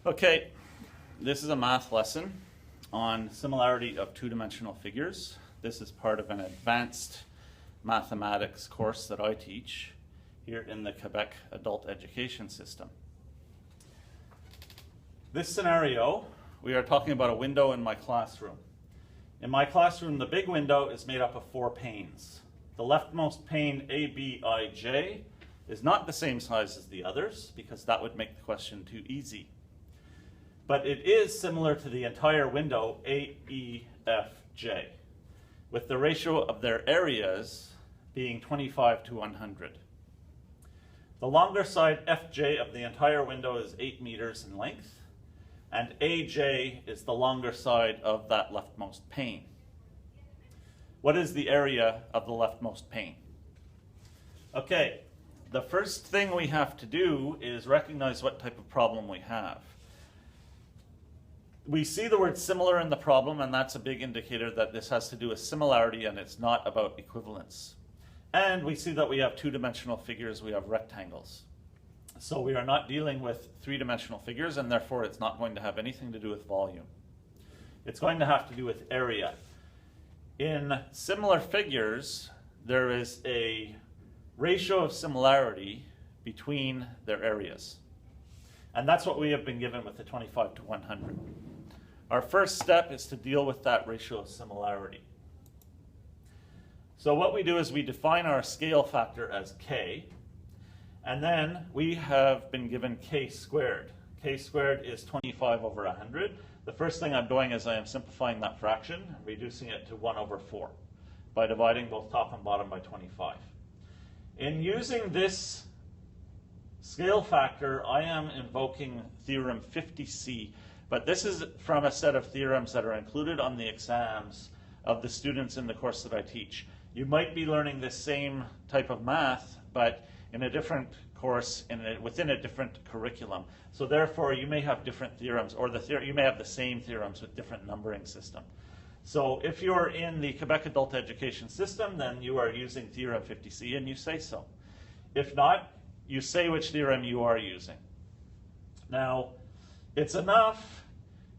Okay, this is a math lesson on similarity of two-dimensional figures. This is part of an advanced mathematics course that I teach here in the Quebec adult education system. This scenario, we are talking about a window in my classroom. In my classroom, the big window is made up of 4 panes. The leftmost pane, A, B, I, J, is not the same size as the others because that would make the question too easy. But it is similar to the entire window, A, E, F, J, with the ratio of their areas being 25 to 100. The longer side, FJ, of the entire window is 8 meters in length, and AJ is the longer side of that leftmost pane. What is the area of the leftmost pane? Okay, the first thing we have to do is recognize what type of problem we have. We see the word similar in the problem, and that's a big indicator that this has to do with similarity and it's not about equivalence. And we see that we have two-dimensional figures, we have rectangles. So we are not dealing with three-dimensional figures, and therefore it's not going to have anything to do with volume. It's going to have to do with area. In similar figures, there is a ratio of similarity between their areas. And that's what we have been given with the 25 to 100. Our first step is to deal with that ratio of similarity. So what we do is we define our scale factor as k, and then we have been given k squared. K squared is 25 over 100. The first thing I'm doing is I am simplifying that fraction, reducing it to 1 over 4 by dividing both top and bottom by 25. In using this scale factor, I am invoking theorem 50C, but this is from a set of theorems that are included on the exams of the students in the course that I teach. You might be learning this same type of math, but in a different course, within a different curriculum. So therefore, you may have different theorems, or you may have the same theorems with different numbering system. So if you're in the Quebec adult education system, then you are using theorem 50C, and you say so. If not, you say which theorem you are using. Now, it's enough,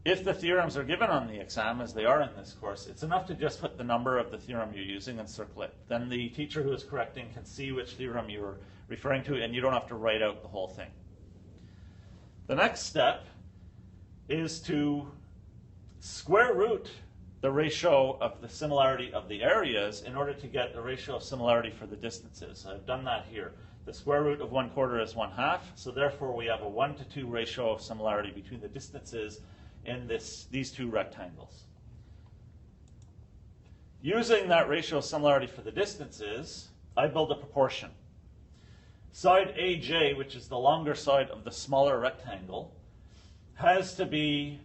if the theorems are given on the exam, as they are in this course, it's enough to just put the number of the theorem you're using and circle it. Then the teacher who is correcting can see which theorem you're referring to, and you don't have to write out the whole thing. The next step is to square root the ratio of the similarity of the areas in order to get the ratio of similarity for the distances. I've done that here. The square root of 1/4 is 1/2, so therefore we have a 1:2 ratio of similarity between the distances in these two rectangles. Using that ratio of similarity for the distances, I build a proportion. Side AJ, which is the longer side of the smaller rectangle, has to be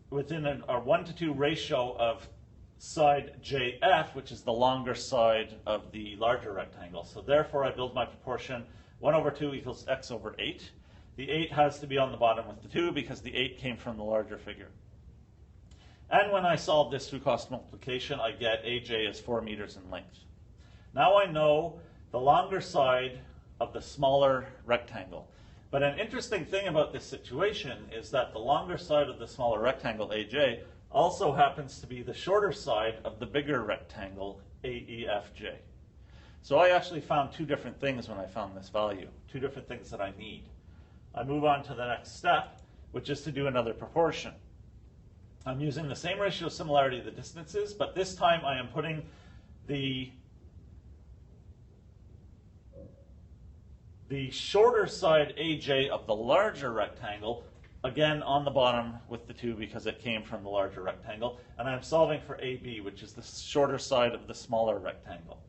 within a 1:2 ratio of side JF, which is the longer side of the larger rectangle. So therefore I build my proportion 1 over 2 equals x over 8. The 8 has to be on the bottom with the 2 because the 8 came from the larger figure. And when I solve this through cross multiplication, I get AJ is 4 meters in length. Now I know the longer side of the smaller rectangle. But an interesting thing about this situation is that the longer side of the smaller rectangle, AJ, also happens to be the shorter side of the bigger rectangle, AEFJ. So I actually found 2 different things when I found this value, 2 different things that I need. I move on to the next step, which is to do another proportion. I'm using the same ratio of similarity of the distances, but this time I am putting the shorter side AJ of the larger rectangle, again on the bottom with the 2 because it came from the larger rectangle, and I'm solving for AB, which is the shorter side of the smaller rectangle.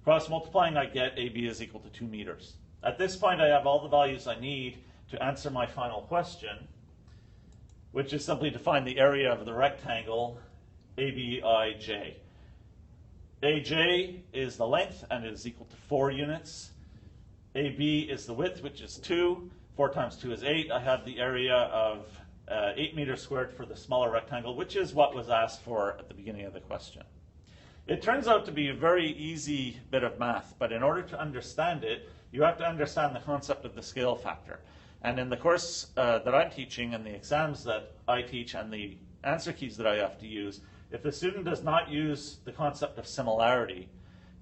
Cross multiplying, I get AB is equal to 2 meters. At this point, I have all the values I need to answer my final question, which is simply to find the area of the rectangle ABIJ. AJ is the length, and it is equal to 4 units. AB is the width, which is 2. 4 times 2 is 8. I have the area of 8 meters squared for the smaller rectangle, which is what was asked for at the beginning of the question. It turns out to be a very easy bit of math, but in order to understand it, you have to understand the concept of the scale factor. And in the course that I'm teaching and the exams that I teach and the answer keys that I have to use, if the student does not use the concept of similarity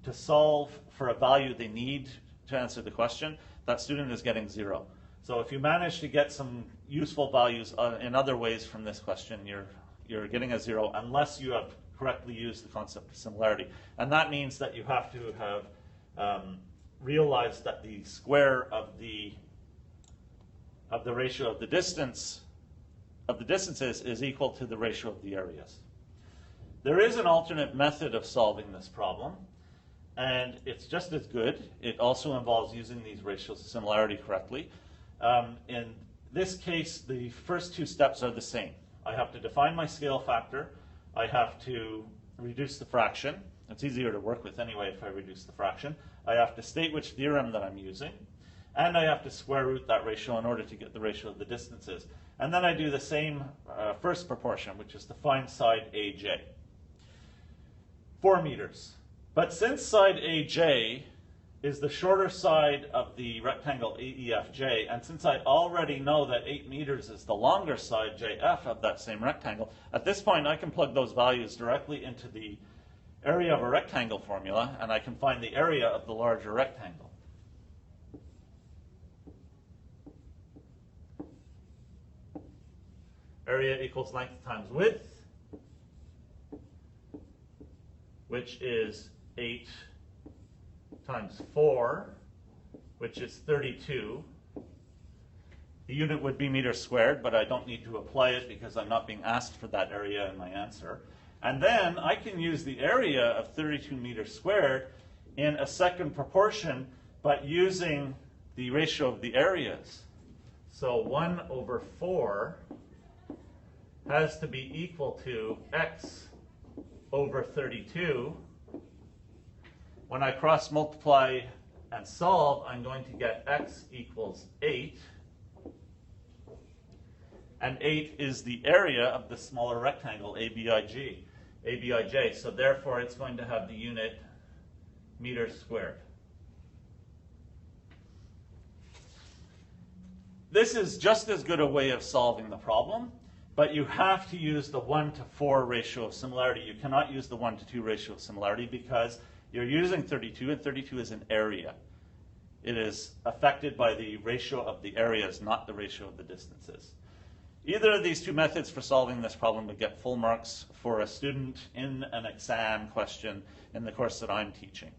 to solve for a value they need to answer the question, that student is getting 0. So if you manage to get some useful values in other ways from this question, you're getting a 0 unless you have correctly used the concept of similarity. And that means that you have to have realized that the square of the ratio of the distances is equal to the ratio of the areas. There is an alternate method of solving this problem, and it's just as good. It also involves using these ratios of similarity correctly. In this case, the first 2 steps are the same. I have to define my scale factor. I have to reduce the fraction. It's easier to work with anyway if I reduce the fraction. I have to state which theorem that I'm using. And I have to square root that ratio in order to get the ratio of the distances. And then I do the same first proportion, which is to find side AJ. 4 meters. But since side AJ is the shorter side of the rectangle AEFJ, and since I already know that 8 meters is the longer side JF of that same rectangle, at this point I can plug those values directly into the area of a rectangle formula, and I can find the area of the larger rectangle. Area equals length times width, which is 8 times 4, which is 32. The unit would be meters squared, but I don't need to apply it because I'm not being asked for that area in my answer. And then I can use the area of 32 meters squared in a second proportion, but using the ratio of the areas. So 1 over 4 has to be equal to x over 32. When I cross multiply and solve, I'm going to get x equals 8. And 8 is the area of the smaller rectangle, ABIJ. So therefore, it's going to have the unit meters squared. This is just as good a way of solving the problem, but you have to use the 1 to 4 ratio of similarity. You cannot use the 1 to 2 ratio of similarity because you're using 32, and 32 is an area. It is affected by the ratio of the areas, not the ratio of the distances. Either of these 2 methods for solving this problem would get full marks for a student in an exam question in the course that I'm teaching.